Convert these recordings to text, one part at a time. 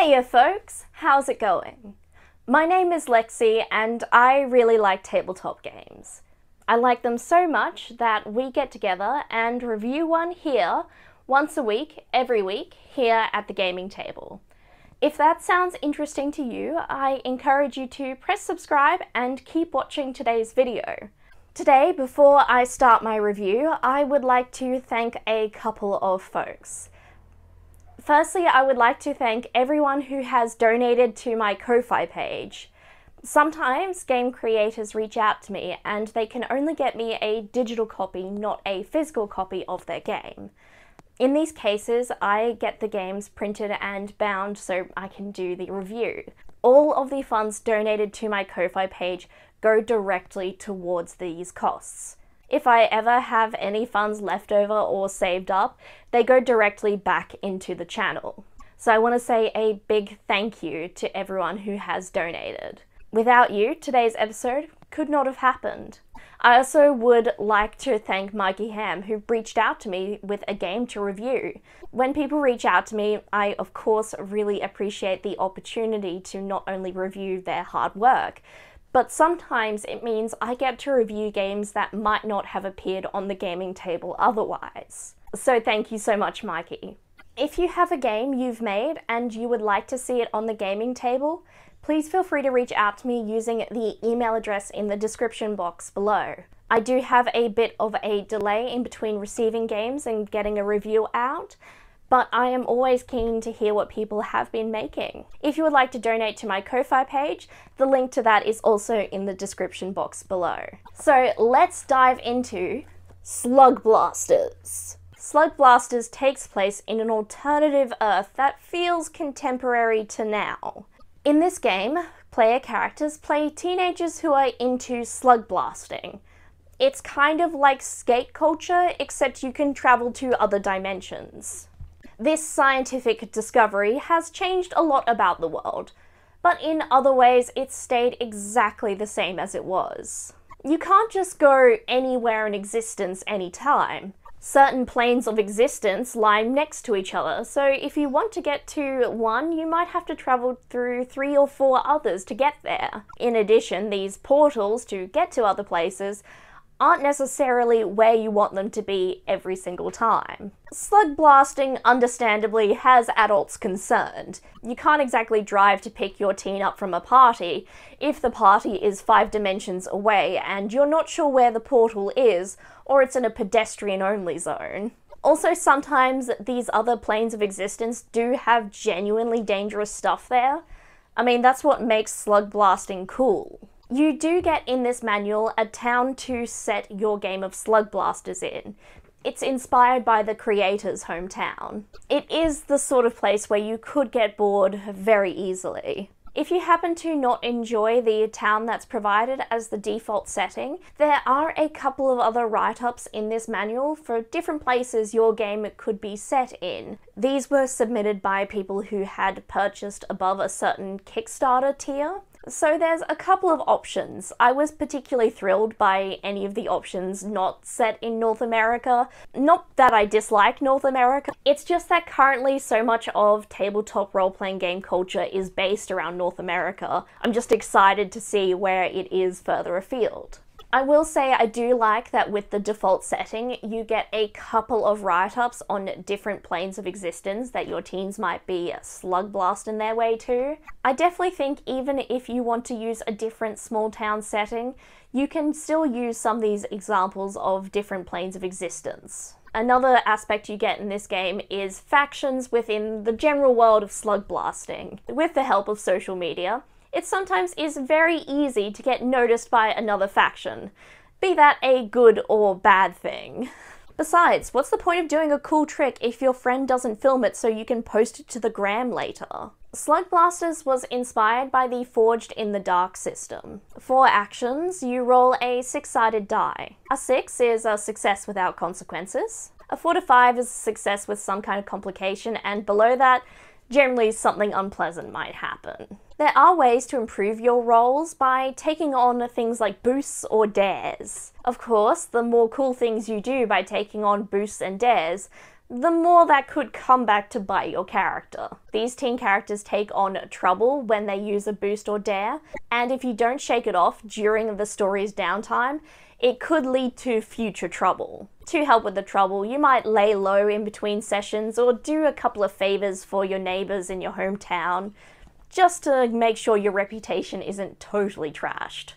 Heya folks, how's it going? My name is Lexi and I really like tabletop games. I like them so much that we get together and review one here once a week, every week, here at the gaming table. If that sounds interesting to you, I encourage you to press subscribe and keep watching today's video. Today, before I start my review, I would like to thank a couple of folks. Firstly, I would like to thank everyone who has donated to my Ko-Fi page. Sometimes game creators reach out to me and they can only get me a digital copy, not a physical copy of their game. In these cases, I get the games printed and bound so I can do the review. All of the funds donated to my Ko-Fi page go directly towards these costs. If I ever have any funds left over or saved up, they go directly back into the channel. So I want to say a big thank you to everyone who has donated. Without you, today's episode could not have happened. I also would like to thank Mikey Ham, who reached out to me with a game to review. When people reach out to me, I of course really appreciate the opportunity to not only review their hard work, but sometimes it means I get to review games that might not have appeared on the gaming table otherwise. So thank you so much, Mikey. If you have a game you've made and you would like to see it on the gaming table, please feel free to reach out to me using the email address in the description box below. I do have a bit of a delay in between receiving games and getting a review out, but I am always keen to hear what people have been making. If you would like to donate to my Ko-Fi page, the link to that is also in the description box below. So let's dive into Slugblasters. Slugblasters takes place in an alternative Earth that feels contemporary to now. In this game, player characters play teenagers who are into slugblasting. It's kind of like skate culture, except you can travel to other dimensions. This scientific discovery has changed a lot about the world, but in other ways it's stayed exactly the same as it was. You can't just go anywhere in existence anytime. Certain planes of existence lie next to each other, so if you want to get to one, you might have to travel through 3 or 4 others to get there. In addition, these portals to get to other places aren't necessarily where you want them to be every single time. Slugblasting, understandably, has adults concerned. You can't exactly drive to pick your teen up from a party if the party is 5 dimensions away and you're not sure where the portal is, or it's in a pedestrian-only zone. Also, sometimes these other planes of existence do have genuinely dangerous stuff there. I mean, that's what makes slugblasting cool. You do get in this manual a town to set your game of Slugblasters in. It's inspired by the creator's hometown. It is the sort of place where you could get bored very easily. If you happen to not enjoy the town that's provided as the default setting, there are a couple of other write-ups in this manual for different places your game could be set in. These were submitted by people who had purchased above a certain Kickstarter tier. So there's a couple of options. I was particularly thrilled by any of the options not set in North America. Not that I dislike North America, it's just that currently so much of tabletop role-playing game culture is based around North America. I'm just excited to see where it is further afield. I will say I do like that with the default setting, you get a couple of write-ups on different planes of existence that your teens might be slugblasting their way to. I definitely think even if you want to use a different small town setting, you can still use some of these examples of different planes of existence. Another aspect you get in this game is factions within the general world of slugblasting. With the help of social media, it sometimes is very easy to get noticed by another faction, be that a good or bad thing. Besides, what's the point of doing a cool trick if your friend doesn't film it so you can post it to the gram later? Slugblasters was inspired by the Forged in the Dark system. For actions, you roll a 6-sided die. A 6 is a success without consequences. A 4 to 5 is a success with some kind of complication, and below that, generally something unpleasant might happen. There are ways to improve your rolls by taking on things like boosts or dares. Of course, the more cool things you do by taking on boosts and dares, the more that could come back to bite your character. These teen characters take on trouble when they use a boost or dare, and if you don't shake it off during the story's downtime, it could lead to future trouble. To help with the trouble, you might lay low in between sessions or do a couple of favors for your neighbors in your hometown, just to make sure your reputation isn't totally trashed.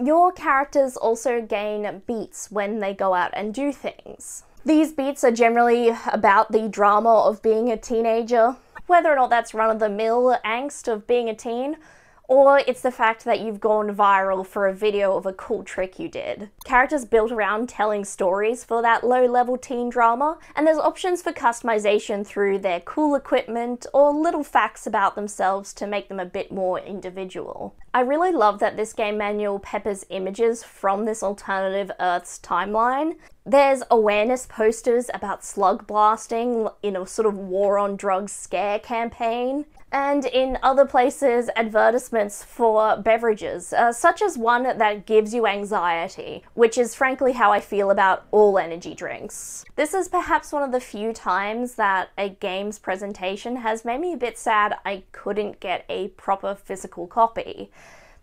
Your characters also gain beats when they go out and do things. These beats are generally about the drama of being a teenager, whether or not that's run-of-the-mill angst of being a teen, or it's the fact that you've gone viral for a video of a cool trick you did. Characters built around telling stories for that low-level teen drama, and there's options for customization through their cool equipment or little facts about themselves to make them a bit more individual. I really love that this game manual peppers images from this alternative Earth's timeline. There's awareness posters about slugblasting in a sort of war on drugs scare campaign, and in other places advertisements for beverages, such as one that gives you anxiety, which is frankly how I feel about all energy drinks. This is perhaps one of the few times that a game's presentation has made me a bit sad I couldn't get a proper physical copy.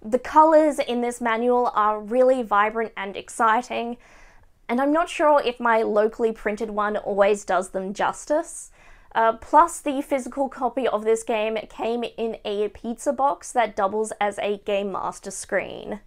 The colours in this manual are really vibrant and exciting, and I'm not sure if my locally printed one always does them justice. Plus, the physical copy of this game came in a pizza box that doubles as a Game Master screen.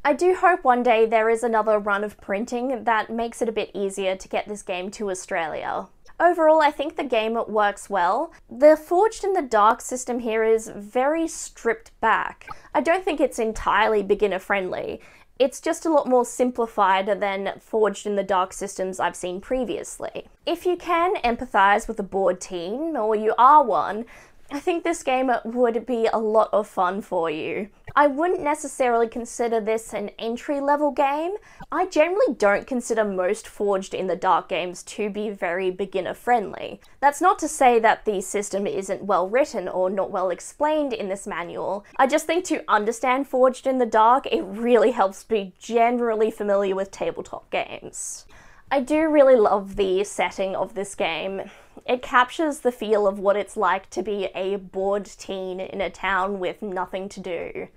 I do hope one day there is another run of printing that makes it a bit easier to get this game to Australia. Overall, I think the game works well. The Forged in the Dark system here is very stripped back. I don't think it's entirely beginner friendly. It's just a lot more simplified than Forged in the Dark systems I've seen previously. If you can empathise with a bored teen, or you are one, I think this game would be a lot of fun for you. I wouldn't necessarily consider this an entry-level game. I generally don't consider most Forged in the Dark games to be very beginner-friendly. That's not to say that the system isn't well written or not well explained in this manual. I just think to understand Forged in the Dark, it really helps be generally familiar with tabletop games. I do really love the setting of this game. It captures the feel of what it's like to be a bored teen in a town with nothing to do.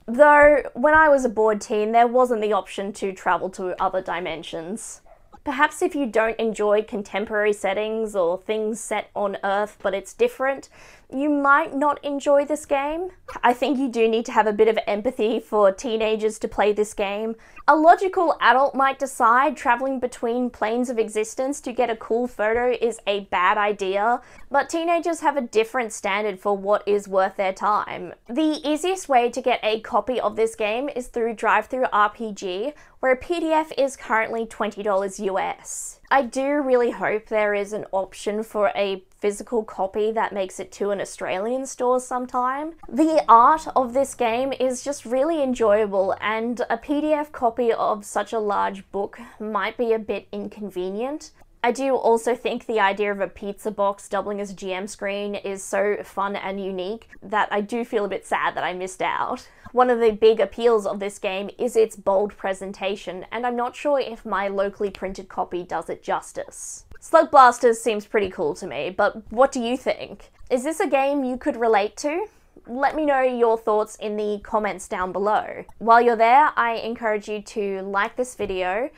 Though, when I was a bored teen, there wasn't the option to travel to other dimensions. Perhaps if you don't enjoy contemporary settings or things set on Earth but it's different, you might not enjoy this game. I think you do need to have a bit of empathy for teenagers to play this game. A logical adult might decide traveling between planes of existence to get a cool photo is a bad idea, but teenagers have a different standard for what is worth their time. The easiest way to get a copy of this game is through DriveThruRPG, where a PDF is currently $20 US. I do really hope there is an option for a physical copy that makes it to an Australian store sometime. The art of this game is just really enjoyable, and a PDF copy of such a large book might be a bit inconvenient. I do also think the idea of a pizza box doubling as a GM screen is so fun and unique that I do feel a bit sad that I missed out. One of the big appeals of this game is its bold presentation, and I'm not sure if my locally printed copy does it justice. Slugblasters seems pretty cool to me, but what do you think? Is this a game you could relate to? Let me know your thoughts in the comments down below. While you're there, I encourage you to like this video.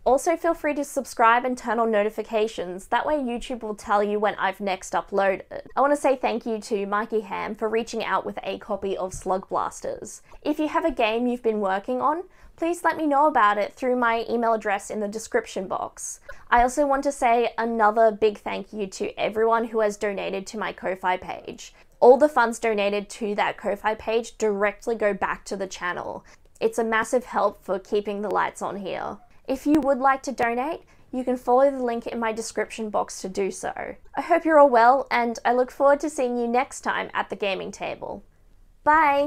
Also, feel free to subscribe and turn on notifications. That way YouTube will tell you when I've next uploaded. I want to say thank you to Mikey Ham for reaching out with a copy of Slugblasters. If you have a game you've been working on, please let me know about it through my email address in the description box. I also want to say another big thank you to everyone who has donated to my Ko-Fi page. All the funds donated to that Ko-Fi page directly go back to the channel. It's a massive help for keeping the lights on here. If you would like to donate, you can follow the link in my description box to do so. I hope you're all well, and I look forward to seeing you next time at the gaming table. Bye!